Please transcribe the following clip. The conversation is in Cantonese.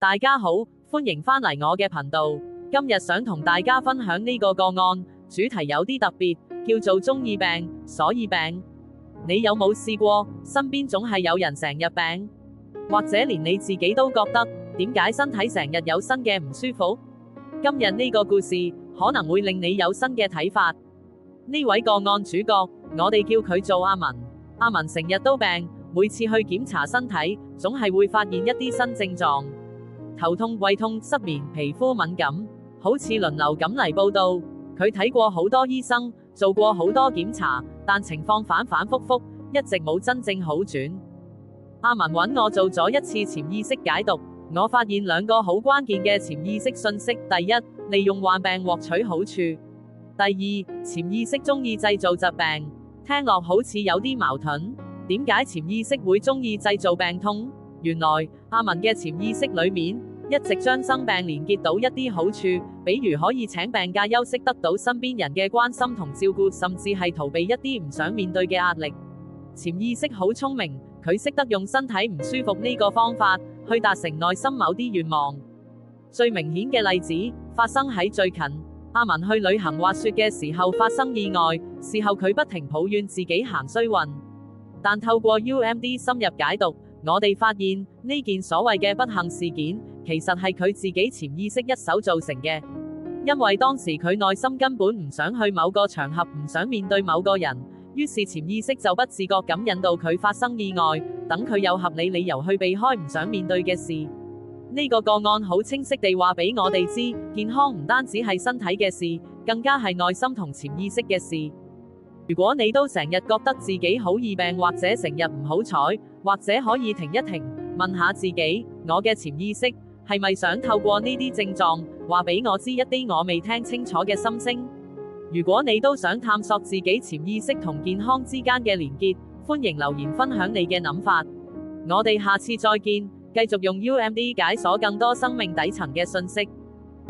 大家好，歡迎返嚟我嘅頻道。今日想同大家分享呢個個案，主題有啲特別，叫做中意病，所以病。你有冇試過，身邊總係有人成日病，或者連你自己都覺得，點解身體成日有新嘅唔舒服？今日呢個故事，可能會令你有新嘅睇法。呢位個案主角，我哋叫佢做阿文。阿文成日都病，每次去檢查身體，總係會發現一啲新症狀。頭痛、胃痛、失眠、皮膚敏感，好似輪流咁嚟報到。佢睇過好多醫生，做過好多檢查，但情況反反复复，一直冇真正好轉。阿文揾我做咗一次潛意識解讀，我發現兩個好關鍵嘅潛意識信息：第一，利用患病獲取好處；第二，潛意識中意製造疾病。聽落好似有啲矛盾，點解潛意識會中意製造病痛？原來阿文嘅潛意識裏面一直將生病連結到一啲好處，比如可以請病假休息，得到身邊人嘅關心同照顧，甚至係逃避一啲唔想面對嘅壓力。潛意識好聰明，佢識得用身體唔舒服呢個方法去達成內心某啲願望。最明顯嘅例子發生喺最近，阿文去旅行滑雪嘅時候發生意外，事後佢不停抱怨自己行衰運，但透過 UMD 深入解讀，我哋發現呢件所謂嘅不幸事件，其實係佢自己潛意識一手造成嘅。因為當時佢內心根本唔想去某個場合，唔想面對某個人，於是潛意識就不自覺咁引導佢發生意外，等佢有合理理由去避開唔想面對嘅事。呢個個案好清晰地話俾我哋知，健康唔單止係身體嘅事，更加係內心同潛意識嘅事。如果你都成日覺得自己好易病，或者成日唔好彩，或者可以停一停，問下自己，我嘅潛意識係咪想透過呢啲症狀話俾我知一啲我未聽清楚嘅心聲？如果你都想探索自己潛意識同健康之間嘅連結，歡迎留言分享你嘅諗法。我哋下次再見，繼續用 UMD 解鎖更多生命底層嘅信息。